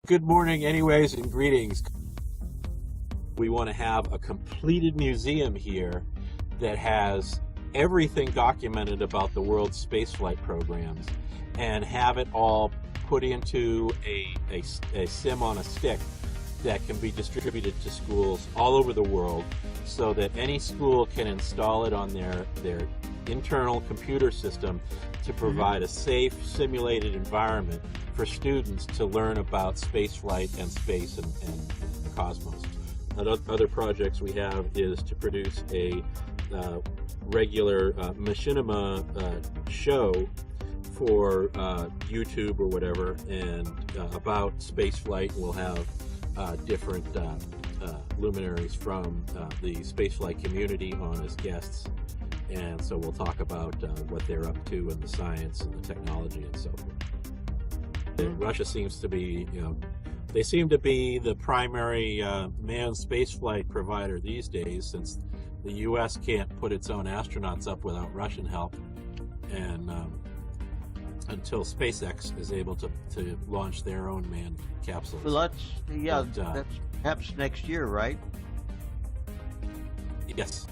Good morning, anyways, and greetings. We want to have a completed museum here that has everything documented about the world's spaceflight programs and have it all put into a sim on a stick that can be distributed to schools all over the world so that any school can install it on their internal computer system to provide a safe, simulated environment for students to learn about spaceflight and space and the cosmos. Other projects we have is to produce a regular machinima show for YouTube or whatever, and about spaceflight. We'll have different luminaries from the spaceflight community on as guests, and so we'll talk about what they're up to and the science and the technology and so forth. Russia seems to be, they seem to be the primary manned spaceflight provider these days, since the U.S. can't put its own astronauts up without Russian help, and until SpaceX is able to launch their own manned capsules. Well, that's perhaps next year, right? Yes.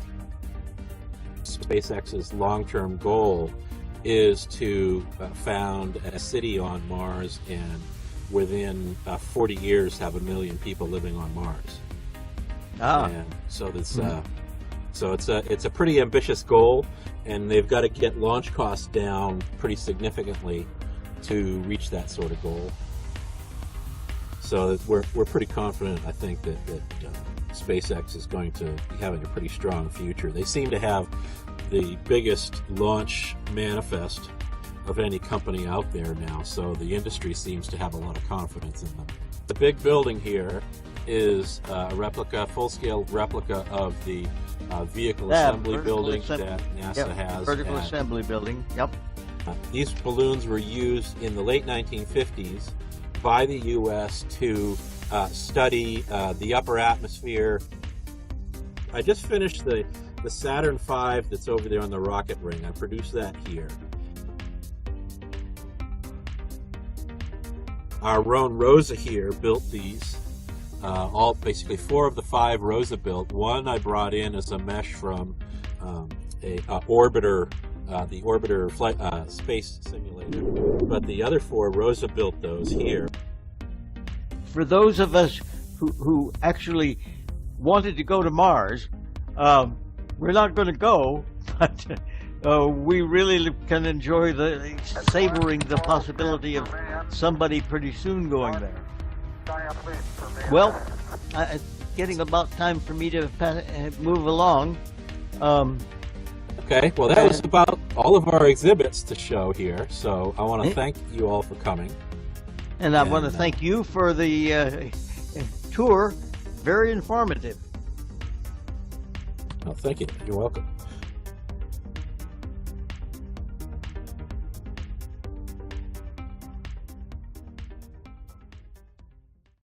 SpaceX's long-term goal is to found a city on Mars, and within 40 years have 1 million people living on Mars. And so that's so it's a pretty ambitious goal, and they've got to get launch costs down pretty significantly to reach that sort of goal. So we're pretty confident, I think, that SpaceX is going to be having a pretty strong future. They seem to have the biggest launch manifest of any company out there now, so the industry seems to have a lot of confidence in them. The big building here is a replica, full-scale replica of the vehicle assembly building that NASA has. Vertical assembly building, yep. These balloons were used in the late 1950s by the U.S. to study the upper atmosphere. I just finished the Saturn V that's over there on the rocket ring. I produced that here. Our own Rosa here built these. All basically 4 of the 5 Rosa built. One I brought in as a mesh from a orbiter, the orbiter flight space simulator. But the other 4 Rosa built those here. For those of us who actually wanted to go to Mars, we're not going to go, but we really can enjoy savoring the possibility of somebody pretty soon going there. Well, it's getting about time for me to move along. Okay, well, that was about all of our exhibits to show here, so I want to thank you all for coming. And I want to thank you for the tour. Very informative. Oh, thank you. You're welcome.